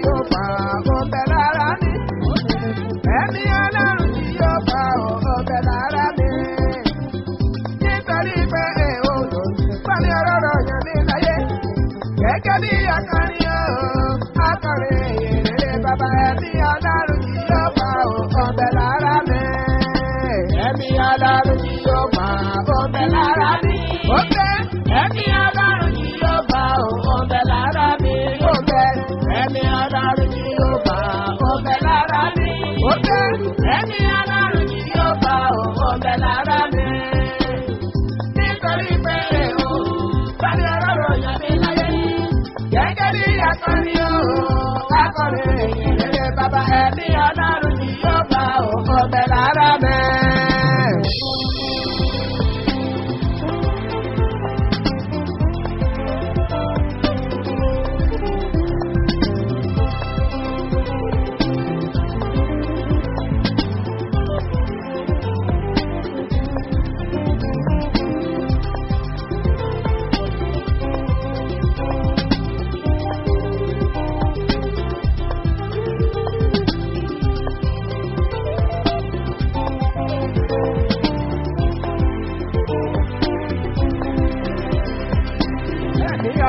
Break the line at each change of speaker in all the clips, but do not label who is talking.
yóò pa ọbẹ̀ lára mi. Ẹ̀mí Ọlọ́run tí yóò pa ọbẹ̀ lára mi. Nítorí pé èèwọ̀ pálí ọ̀rọ̀ yẹn mi láyé. Gẹ́gẹ́ bí akọrin akọrin ìrere bàbá ẹ̀mí Ọlọ́run tí yóò pa ọbẹ̀ lára mi. Ẹ̀mí Ọlọ́run tí yóò pa ọbẹ̀ lára mi. Ẹ̀mí Ọlọ́run tí yóò pa ọbẹ̀ lára mi. Ẹ̀mí Ọlọ́run tí yóò pa ọbẹ̀ lára mi. Ẹ̀mí Ọlọ́run tí yóò pa ọbẹ̀ lára mi. Nítorí pé pálí ọ̀rọ̀ yẹn mi láyé. Gẹ́gẹ́ bí akọrin ìrere bàbá ẹ̀mí Ọlọ́run tí yóò pa ọbẹ̀ lára mi.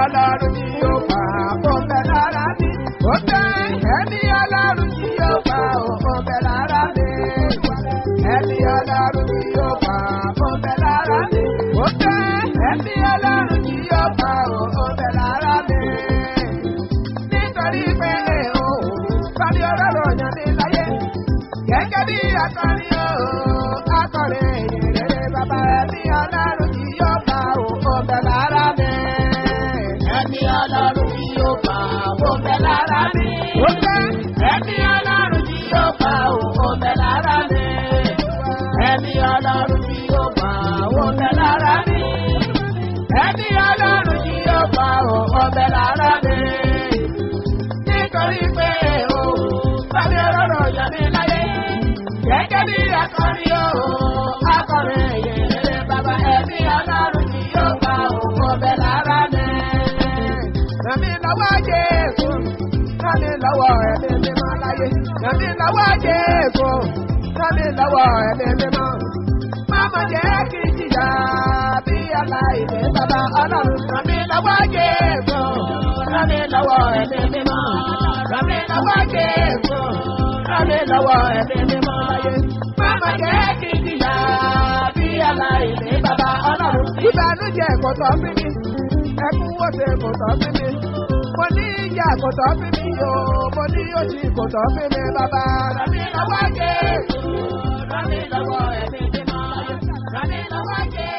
Ọlọ́run tí yóò pa ọbẹ̀ lára mi. Ẹ̀mí Ọlọ́run tí yóò pa ọbẹ̀ lára mi. Ẹ̀mí Ọlọ́run tí yóò pa ọbẹ̀ lára mi. Ẹ̀mí Ọlọ́run tí yóò pa ọbẹ̀ lára mi. Nítorí pé pálí ọ̀rọ̀ yẹn mi láyé. Gẹ́gẹ́ bí akọrin ìrere bàbá ẹ̀mí Ọlọ́run tí yóò pa ọbẹ̀ lára mi. Ẹ̀mí Ọlọ́run tí yóò pa ọbẹ̀ lára mi. Ẹ̀mí Ọlọ́run tí yóò pa ọbẹ̀ lára mi. Ẹ̀mí Ọlọ́run tí yóò pa ọbẹ̀ lára mi. Ẹ̀mí Ọlọ́run tí yóò pa ọbẹ̀ lára mi. Nítorí pé pálí ọ̀rọ̀ yẹn mi láyé. Gẹ́gẹ́ bí akọrin ìrere bàbá ẹ̀mí Ọlọ́run tí yóò pa ọbẹ̀ lára mi. Ràmí lọ́wọ́ Jésù, ràmí lọ́wọ́ ẹ̀mí mímọ́ láyé. Ràmí lọ́wọ́ Jésù, ràmí lọ́wọ́ ẹ̀mí mímọ́. Máma jẹ́ kí jìyà bí aláìní bàbá Ọlọ́run. Ràmí lọ́wọ́ Jésù, ràmí lọ́wọ́ ẹ̀mí mímọ́. Ràmí lọ́wọ́ Jésù, ràmí lọ́wọ́ ẹ̀mí mímọ́ láyé. Máma jẹ́ kí jìyà bí aláìní bàbá Ọlọ́run. Ìbànújẹ́ kò tọ́ sí mi. Ẹkún wọ́sẹ̀ kò tọ́ sí mi. Mo ní ìyà kò tọ́ sí mi o. Mo ní òṣì kò tọ́ sí mi bàbá. Ràmí lọ́wọ́ Jésù, ràmí lọ́wọ́ ẹ̀mí mímọ́. Ràmí lọ́wọ́ Jésù.